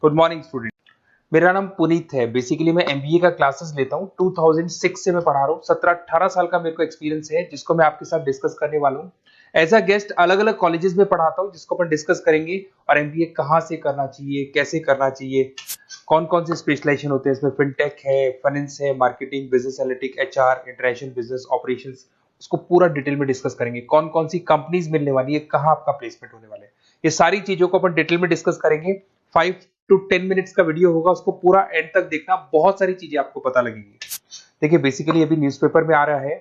Good morning student. मेरा नाम पुनीत है। बेसिकली मैं एमबीए का क्लासेस लेता हूँ। 2006 से मैं पढ़ा रहा हूँ। 17-18 साल का मेरे को एक्सपीरियंस है, जिसको मैं आपके साथ डिस्कस करने वाला हूँ। एज अ गेस्ट अलग अलग कॉलेजेस में पढ़ाता हूँ, जिसको अपन डिस्कस करेंगे। और एमबीए कहाँ से करना चाहिए, कैसे करना चाहिए, कौन कौन से स्पेशलाइजेशन होते हैं इसमें। फिनटेक है, फाइनेंस है, marketing, business analytic, HR, international business operations, उसको पूरा डिटेल में डिस्कस करेंगे। कौन कौन सी कंपनीज मिलने वाली है, कहाँ आपका प्लेसमेंट होने वाला है, ये सारी चीजों को अपन डिटेल में डिस्कस करेंगे। 5 to 10 मिनट्स का वीडियो होगा, उसको पूरा एंड तक देखना। बहुत सारी चीजें आपको पता लगेंगी। देखिए बेसिकली अभी न्यूज़पेपर में आ रहा है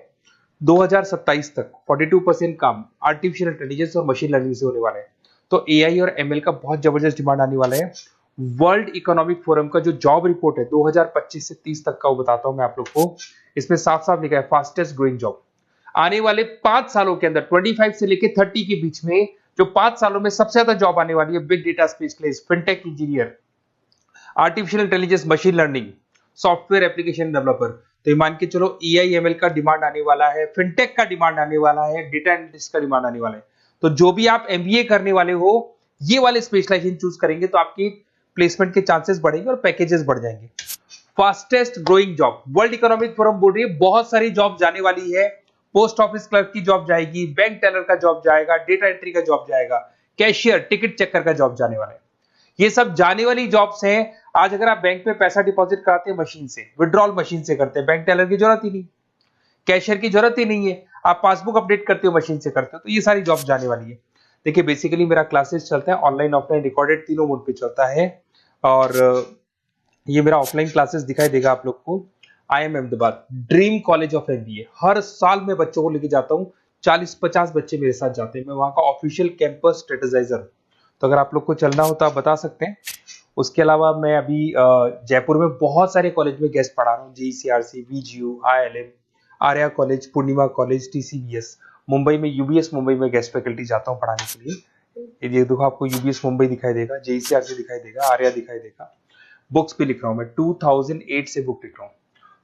2027 तक 42% काम आर्टिफिशियल इंटेलिजेंस और मशीन लर्निंग से होने वाला है। तो एआई और एमएल का बहुत जबरदस्त डिमांड आने वाला है। वर्ल्ड इकोनॉमिक फोरम का जो जॉब रिपोर्ट है 2025 से 30 तक का, वो बताता हूं मैं आप लोग को। इसमें साफ साफ लिखा है फास्टेस्ट ग्रोइंग जॉब। आने वाले 5 सालों के अंदर 25 से लेकर 30 के बीच में जो 5 सालों में सबसे ज्यादा जॉब आने वाली है, big data specialist, fintech engineer, artificial intelligence, machine learning, software application developer. तो ये मान के चलो एआई एमएल का डिमांड आने वाला है, फिनटेक का डिमांड आने वाला है, डेटा एनालिटिक्स का डिमांड आने वाला है। तो जो भी आप एमबीए करने वाले हो, ये वाले स्पेशलाइजेशन चूज करेंगे तो आपकी प्लेसमेंट के चांसेस बढ़ेंगे और पैकेजेस बढ़ जाएंगे। Fastest growing job, world economic forum बोल रही है बहुत सारी जॉब जाने वाली है। पोस्ट ऑफिस क्लर्क की जॉब जाएगी, बैंक टेलर का जॉब जाएगा, डेटा एंट्री का जॉब जाएगा, कैशियर, टिकट चेकर का जॉब जाने वाला है। ये सब जाने वाली जॉब्स हैं। आज अगर आप बैंक में पैसा डिपॉजिट कराते हैं मशीन से, विड्रॉल मशीन से करते हैं, बैंक टेलर की जरूरत ही नहीं, कैशियर की जरूरत ही नहीं है। आप पासबुक अपडेट करते हो मशीन से करते हो। तो ये सारी जॉब जाने वाली है। देखिए बेसिकली मेरा क्लासेस चलता है ऑनलाइन ऑफलाइन रिकॉर्डेड, तीनों मोड पे चलता है। और ये मेरा ऑफलाइन क्लासेस दिखाई देगा आप लोग को। IIM Ahmedabad, dream college of MBA. हर साल मैं बच्चों को लेके जाता हूँ। 40-50 बच्चे मेरे साथ जाते हैं। मैं वहां का ऑफिशियल कैंपस स्ट्रेटेजाइजर। तो अगर आप लोग को चलना हो तो आप बता सकते हैं। उसके अलावा मैं अभी जयपुर में बहुत सारे कॉलेज में गेस्ट पढ़ा रहा हूँ। जीईसीआरसी, वीजीयू, IIM, आर्या कॉलेज, पूर्णिमा कॉलेज, TCBS। मुंबई में यूबीएस मुंबई में गेस्ट फैकल्टी जाता हूँ पढ़ाने के लिए। ये देखो आपको यूबीएस मुंबई दिखाई देगा, JECRC दिखाई देगा, आर्या दिखाई देगा। बुक्स भी लिख रहा हूँ मैं, 2008 से बुक लिख रहा हूँ।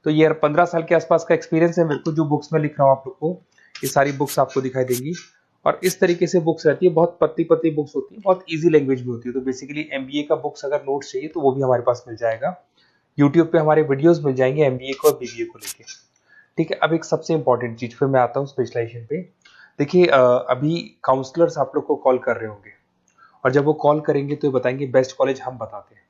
तो ये 15 साल के आसपास का एक्सपीरियंस है मेरे को। जो बुक्स में लिख रहा हूँ आप लोग को, ये सारी बुक्स आपको दिखाई देंगी। और इस तरीके से बुक्स रहती है, बहुत पतली पतली बुक्स होती है, बहुत इजी लैंग्वेज में होती है। तो बेसिकली एमबीए का बुक्स अगर नोट्स चाहिए तो वो भी हमारे पास मिल जाएगा। यूट्यूब पे हमारे वीडियोस मिल जाएंगे एमबीए को और बीबीए को लेके। ठीक है, अब एक सबसे इंपॉर्टेंट चीज फिर मैं आता हूँ स्पेशलाइजेशन पे। देखिए अभी काउंसलर्स आप लोग को कॉल कर रहे होंगे, और जब वो कॉल करेंगे तो बताएंगे बेस्ट कॉलेज हम बताते हैं।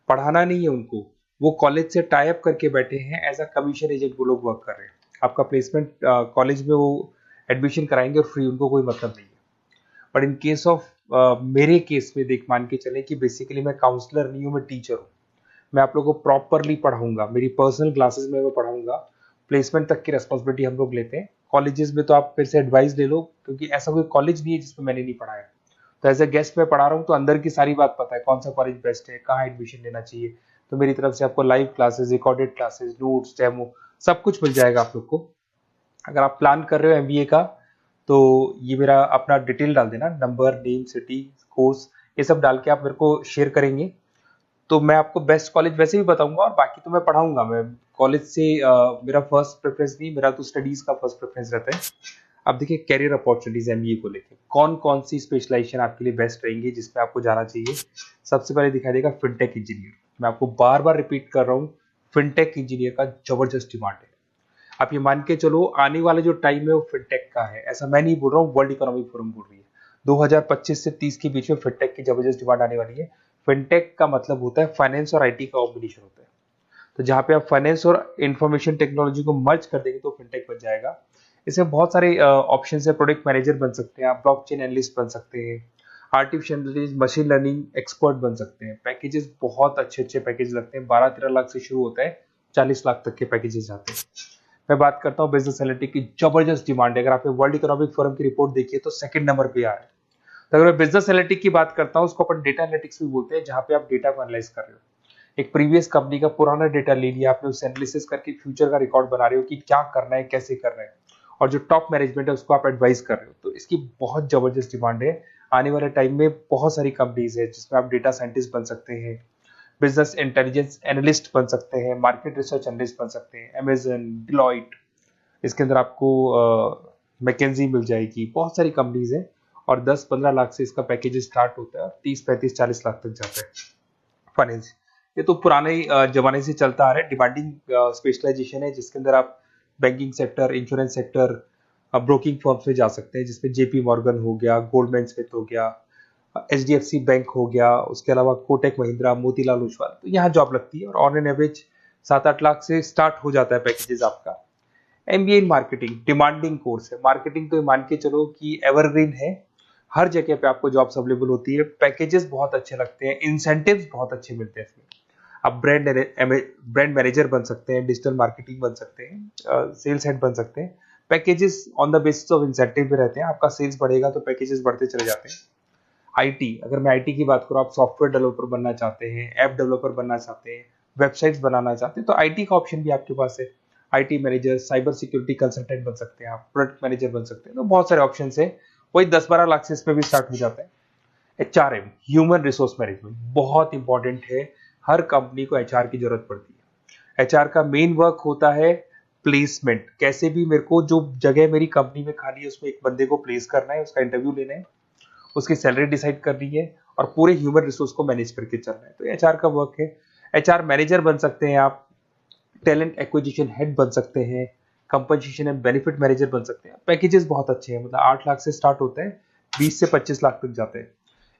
पढ़ाना नहीं है उनको, वो कॉलेज से टाई अप करके बैठे हैं। एज अ कमीशन एजेंट वो लोग वर्क कर रहे हैं। आपका प्लेसमेंट कॉलेज में वो एडमिशन कराएंगे और फ्री, उनको कोई मतलब नहीं है। बट इन केस ऑफ मेरे केस में देख मान के चले कि बेसिकली मैं काउंसलर नहीं हूँ, मैं टीचर हूँ। मैं आप लोगों को प्रॉपरली पढ़ाऊंगा, मेरी पर्सनल क्लासेस में मैं पढ़ाऊंगा। प्लेसमेंट तक की रेस्पॉन्सिबिलिटी हम लोग लेते हैं। कॉलेजेस में तो आप फिर से एडवाइस ले लो, क्योंकि ऐसा कोई कॉलेज नहीं है जिसमें मैंने नहीं पढ़ाया। तो एज ए गेस्ट में पढ़ा रहा हूँ तो अंदर की सारी बात पता है, कौन सा कॉलेज बेस्ट है, कहाँ एडमिशन लेना चाहिए। तो मेरी तरफ से आपको live classes, recorded classes, notes, demo सब कुछ मिल जाएगा आप लोग को। अगर आप प्लान कर रहे हो एमबीए का तो ये मेरा अपना डिटेल डाल देना, नंबर, नेम, सिटी, कोर्स, ये सब डाल के आप मेरे को शेयर करेंगे तो मैं आपको बेस्ट कॉलेज वैसे भी बताऊंगा। और बाकी तो मैं पढ़ाऊंगा। मैं कॉलेज से मेरा फर्स्ट प्रेफरेंस नहीं, मेरा तो स्टडीज का फर्स्ट प्रेफरेंस रहता है। अब देखिए कैरियर अपॉर्चुनिटीज एमबीए को लेके कौन कौन सी स्पेशलाइजेशन आपके लिए बेस्ट रहेंगी, जिसमें आपको जाना चाहिए। सबसे पहले दिखाई देगा फिनटेक इंजीनियर। मैं आपको बार बार रिपीट कर रहा हूँ, फिनटेक इंजीनियर का जबरदस्त डिमांड है। आप ये मान के चलो आने वाला जो टाइम है वो फिनटेक का है। ऐसा मैं नहीं बोल रहा हूँ, वर्ल्ड इकोनॉमिक फोरम बोल रही है। 2025 से 30 के बीच में फिनटेक की जबरदस्त डिमांड आने वाली है। फिनटेक का मतलब होता है फाइनेंस और आईटी का कॉम्बिनेशन होता है। तो जहां पे आप फाइनेंस और इंफॉर्मेशन टेक्नोलॉजी को मर्ज कर देंगे तो फिनटेक बन जाएगा। इसमें बहुत सारे ऑप्शन है। प्रोडक्ट मैनेजर बन सकते हैं आप, ब्लॉकचेन एनालिस्ट बन सकते हैं, artificial intelligence machine learning expert बन सकते हैं। पैकेजेस बहुत अच्छे अच्छे पैकेज लगते हैं, 12-13 लाख से शुरू होता है, 40 लाख तक के पैकेजेस जाते हैं। मैं बात करता हूँ बिजनेस एनालिटिक्स की, जबरदस्त डिमांड है। अगर आपने वर्ल्ड इकोनॉमिक फोरम की रिपोर्ट देखी है तो सेकंड नंबर पे आ रहा है। तो अगर मैं बिजनेस एनालिटिक्स की बात करता हूँ, उसको अपन डेटा एनालिटिक्स भी बोलते हैं, जहां पे आप डेटा को एनालाइज कर रहे हो। एक प्रीवियस कंपनी का पुराना डेटा ले लिया आपने, उसे एनालिसिस करके फ्यूचर का रिकॉर्ड बना रहे हो कि क्या करना है, कैसे करना है, और जो टॉप मैनेजमेंट है उसको आप एडवाइस कर रहे हो। तो इसकी बहुत जबरदस्त डिमांड है। आने वाले टाइम में बहुत सारी कंपनीज है जिसमें आप डेटा साइंटिस्ट बन सकते हैं, बिजनेस इंटेलिजेंस एनालिस्ट बन सकते हैं, मार्केट रिसर्च एनालिस्ट बन सकते हैं, अमेजन, डिलॉइट, इसके अंदर आपको मैकेंजी मिल जाएगी। बहुत सारी कंपनीज है और 10-15 लाख से इसका पैकेज स्टार्ट होता है, 30-35-40 लाख तक जाता है। फाइनेंस, ये तो पुराने जमाने से चलता आ रहा है। डिमांडिंग स्पेशलाइजेशन है जिसके अंदर आप banking sector, insurance sector, broking firms में जा सकते हैं, जिसमें जेपी मॉर्गन हो गया, गोल्डमैन स्मिथ हो गया, एचडीएफसी बैंक हो गया, उसके अलावा कोटक महिंद्रा, मोतीलाल ओसवाल, तो यहाँ जॉब लगती है और ऑन एन एवरेज 7-8 लाख से स्टार्ट हो जाता है पैकेजेस आपका। MBA in marketing demanding course है। मार्केटिंग तो मान के चलो कि एवरग्रीन है, हर जगह पे आपको जॉब्स अवेलेबल होती है, पैकेजेस बहुत अच्छे लगते हैं, इंसेंटिव्स बहुत अच्छे मिलते हैं इसमें। आप ब्रांड मैनेजर बन सकते हैं, डिजिटल मार्केटिंग बन सकते हैं, सेल्स हेड बन सकते हैं। Packages on the basis of incentive पे रहते हैं, आपका सेल्स बढ़ेगा तो पैकेजेस बढ़ते चले जाते हैं। आईटी, अगर मैं आईटी की बात करूँ, आप सॉफ्टवेयर डेवलपर बनना चाहते हैं, ऐप डेवलपर बनना चाहते हैं, वेबसाइट्स बनाना चाहते हैं, तो आईटी का ऑप्शन भी आपके पास है। IT manager, cyber security consultant बन सकते हैं आप, प्रोडक्ट मैनेजर बन सकते हैं, तो बहुत सारे ऑप्शन है। वही 10-12 लाख से इसमें भी स्टार्ट हो जाता है। एचआरएम, ह्यूमन रिसोर्स मैनेजमेंट, बहुत इंपॉर्टेंट है। हर कंपनी को एचआर की जरूरत पड़ती है। एचआर का मेन वर्क होता है प्लेसमेंट, कैसे भी मेरे को जो जगह मेरी कंपनी में खाली है उसमें एक बंदे को प्लेस करना है, उसका इंटरव्यू लेना है, उसकी सैलरी डिसाइड करनी है और पूरे ह्यूमन रिसोर्स को मैनेज करके चलना है, तो एचआर का वर्क है। एचआर मैनेजर बन सकते हैं आप, टैलेंट एक्विजिशन हेड बन सकते हैं, कंपनसेशन एंड बेनिफिट मैनेजर बन सकते हैं। पैकेजेस बहुत अच्छे हैं, मतलब 8 लाख से स्टार्ट होते हैं, 20 से 25 लाख तक जाते हैं।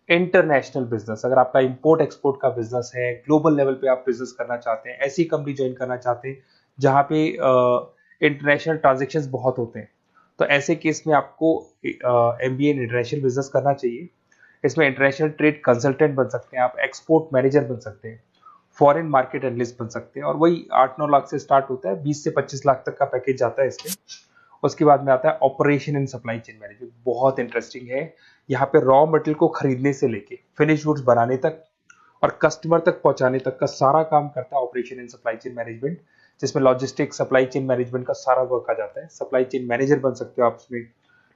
इंटरनेशनल बिजनेस, अगर आपका इंपोर्ट एक्सपोर्ट का बिजनेस है, ग्लोबल लेवल पे आप बिजनेस करना चाहते हैं, ऐसी कंपनी ज्वाइन करना चाहते हैं जहां पे इंटरनेशनल ट्रांजेक्शन बहुत होते हैं, तो ऐसे केस में आपको एमबीए इन इंटरनेशनल बिजनेस करना चाहिए। इसमें इंटरनेशनल ट्रेड कंसल्टेंट बन सकते हैं आप, एक्सपोर्ट मैनेजर बन सकते हैं, फॉरेन मार्केट एनालिस्ट बन सकते हैं, और वही 8-9 लाख से स्टार्ट होता है, 20 से 25 लाख तक का पैकेज जाता है इसमें। उसके बाद में आता है operation and supply chain management, बहुत इंटरेस्टिंग है। यहाँ पे रॉ मटेरियल को खरीदने से लेके फिनिश गुड्स बनाने तक और कस्टमर तक पहुंचाने तक का सारा काम करता है operation and supply chain management, जिसमें लॉजिस्टिक सप्लाई चेन मैनेजमेंट का सारा वर्क आ जाता है। सप्लाई चेन मैनेजर बन सकते हो आप इसमें,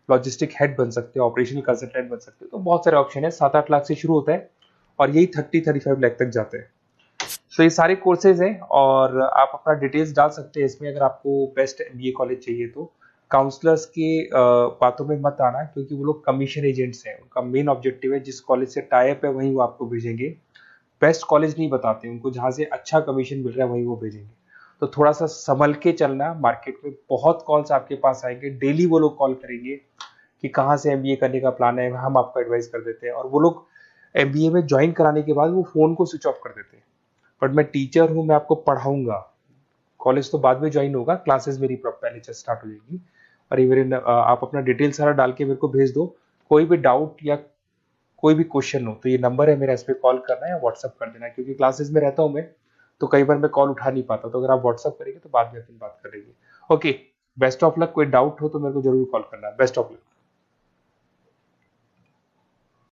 लॉजिस्टिक हेड बन सकते हो, ऑपरेशनल कंसल्टेंट बन सकते हो, तो बहुत सारे ऑप्शन है। 7-8 लाख से शुरू होता है और यही 30-35 लाख तक जाते हैं। तो ये सारे कोर्सेज हैं और आप अपना डिटेल्स डाल सकते हैं इसमें। अगर आपको बेस्ट एमबीए कॉलेज चाहिए तो काउंसलर्स के बातों में मत आना, क्योंकि वो लोग कमीशन एजेंट्स हैं। उनका मेन ऑब्जेक्टिव है जिस कॉलेज से टाई अप है वहीं वो आपको भेजेंगे, बेस्ट कॉलेज नहीं बताते उनको, जहां से अच्छा कमीशन मिल रहा है वहीं वो भेजेंगे। तो थोड़ा सा संभल के चलना, मार्केट में बहुत कॉल्स आपके पास आएंगे, डेली वो लोग कॉल करेंगे कि कहाँ से एमबीए करने का प्लान है, हम आपको एडवाइस कर देते हैं, और वो लोग एमबीए में ज्वाइन कराने के बाद वो फोन को स्विच ऑफ कर देते हैं। बट मैं टीचर हूँ, मैं आपको पढ़ाऊंगा, कॉलेज तो बाद में ज्वाइन होगा, क्लासेस मेरी पहले से स्टार्ट हो जाएगी। और ये मेरे आप अपना डिटेल सारा डाल के मेरे को भेज दो। कोई भी डाउट या कोई भी क्वेश्चन हो तो ये नंबर है मेरा, इस पर कॉल करना है या व्हाट्सअप कर देना है, क्योंकि क्लासेस में रहता हूँ मैं, तो कई बार मैं कॉल उठा नहीं पाता, तो अगर आप व्हाट्सअप करेंगे तो बाद में अपन बात करेंगे। Okay, best of luck. कोई डाउट हो तो मेरे को जरूर कॉल करना। Best of luck.